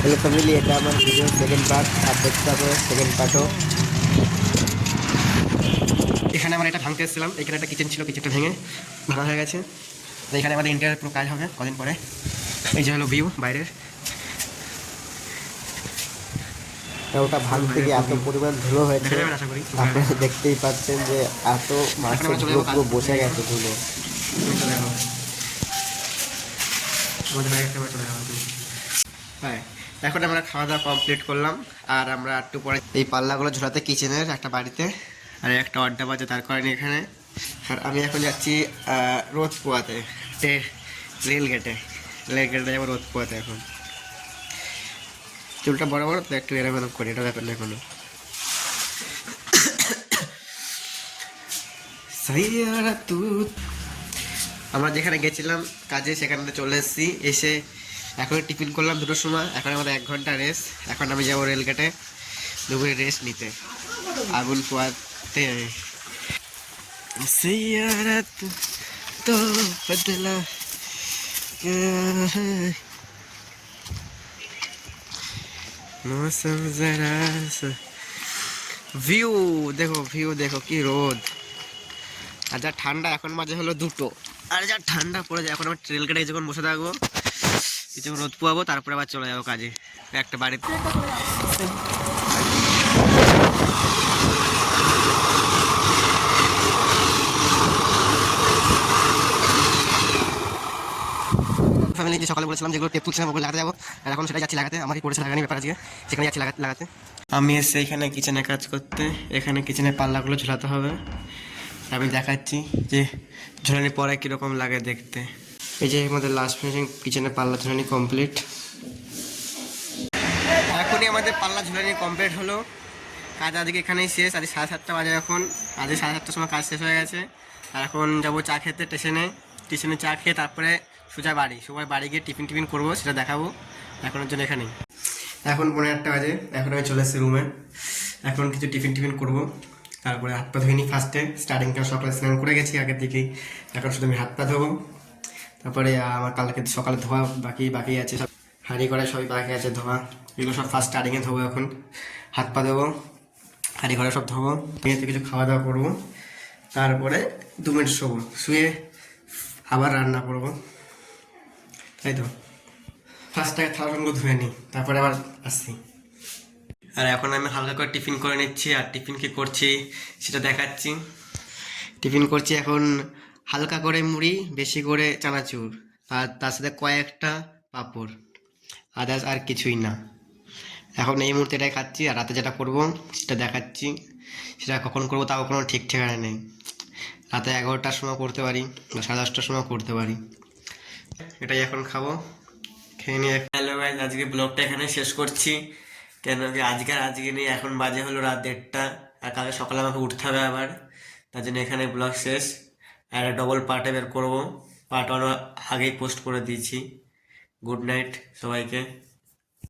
Hello family, এটা আমার video second part, আর দেখতে হবে সেকেন্ড পার্টও। এখানে আমরা এটা ভাঙতে এসেছিলাম। এখানে একটা কিচেন ছিল, কিচেনটা ভেঙে ভাঙা হয়ে গেছে। তো এখানে আমাদের ইন্টারিয়ার পুরো কাজ হবে কদিন পরে। এই যে হলো ভিউ বাইরের। ওটা ভাঙতে গিয়ে এত পরিমাণ ধুলো হয়েছে, দেখা যাবে আশা করি। আপনারা দেখতেই পাচ্ছেন যে এত মাছের ধুলো পুরো বসে গেছে ধুলো। হ্যাঁ, এখন আমরা খাওয়া দাওয়া কমপ্লিট করলাম। আর আমরা একটু পরে এই পাল্লাগুলো ঝোলাতে কিচেনের একটা বাড়িতে, আর একটা আড্ডা বাজে তার কারণে এখানে। আর আমি এখন যাচ্ছি রোদ পোয়াতে, রেল গেটে যাবো রোদ পোয়াতে। এখন চুলটা বড় বড় তো একটু এরকম এরকম করি, এটা ব্যাপার না কোনো। আমরা যেখানে গেছিলাম কাজে সেখানে চলে এসেছি। এসে এখন টিফিন করলাম 2টোর সময়। এখন আমাদের 1 ঘন্টা রেস্ট। এখন আমি যাবো রেলগেটে দুপুরে রেস্ট নিতে, আগুন পোয়াতে। তো বদলা মৌসম জরা ভিউ দেখো, ভিউ দেখো কি রোদ। আর যা ঠান্ডা, এখন মাঝে হলো 2টো, আর যা ঠান্ডা পড়ে যায়। এখন আমার ট্রেল কেটে যখন বসে থাকবো, কিছু রোদ পোয়াবো, তারপরে আবার চলে যাবো কাজে একটা বাড়িতে। ফ্যামিলি যে সকালে বলেছিলাম যেগুলো টেপ তুলছিলাম ওগুলো লাগাতে যাবো, আর এখন সেটাই যাচ্ছি লাগাতে। আমারই পড়েছে লাগানি ব্যাপার আজকে, সেখানে যাচ্ছি লাগাতে। আমি এসে এখানে কিচেনে কাজ করতে। এখানে কিচেনের পাল্লাগুলো ঝুলাতে হবে। আমি দেখাচ্ছি যে ঝুলানি পরে কীরকম লাগে দেখতে। এই যে আমাদের লাস্ট ফিনিশিং কিচেনের পাল্লা ঝুলানি কমপ্লিট। এখনই আমাদের পাল্লা ঝুলানি কমপ্লিট হলো। কাজ আজকে এখানেই শেষ। আজ 7:30 বাজে এখন। আজকে 7:30টার সময় কাজ শেষ হয়ে গেছে। আর এখন যাবো চা খেতে স্টেশনে চা খেয়ে তারপরে সোজা সবাই বাড়ি গিয়ে টিফিন করবো, সেটা দেখাবো। এখনের জন্য এখানেই। এখন 1:30 বাজে। এখন আমি চলে এসেছি রুমে। এখন কিছু টিফিন করবো, তারপরে হাত পা ধুয়ে নিই। ফার্স্টে স্টার্টিংটা সকালে স্নান করে গেছি আগের দিকেই। এখন শুধু আমি হাত পা ধোবো। তারপরে আমার কালকে সকালে ধোয়া বাকি আছে, সব হাঁড়ি করা সবই বাকি আছে ধোয়া। এগুলো সব ফার্স্ট স্টার্টিংয়ে ধোবো। এখন হাত পা ধোবো, হাঁড়ি ঘরে সব ধোবো, নিয়ে কিছু খাওয়া দাওয়া করবো। তারপরে 2 মিনিট শোবো, শুয়ে আবার রান্না করবো, তাই তো। ফার্স্টটাকে থালাগুলো ধুয়ে নিই, তারপরে আবার আসছি। আর এখন আমি হালকা করে টিফিন করে নিচ্ছি। আর টিফিন কি করছি সেটা দেখাচ্ছি। টিফিন করছি এখন হালকা করে মুড়ি, বেশি করে চানাচুর, আর তার সাথে কয়েকটা পাঁপড়, আদার্স আর কিছুই না। এখন এই মুহূর্তে এটাই খাচ্ছি। আর রাতে যেটা করবো সেটা দেখাচ্ছি। সেটা কখন করবো তাও কোনো ঠিক ঠিকানা নেই। রাতে 11টার সময় করতে পারি বা 10:30টার সময় করতে পারি। এটাই এখন খাবো, খেয়ে নিয়ে। হ্যালো গাইস, আজকে ব্লগটা এখানে শেষ করছি। কেন কি আজকে নেই। এখন বাজে হলো রাত 1:30। আর কালকে সকালে আমাকে উঠতে হবে আবার, তার জন্য এখানে ব্লগ শেষ। আর ডবল পার্টে বের করবো। পার্ট 1 আগেই পোস্ট করে দিয়েছি। গুড নাইট সবাইকে।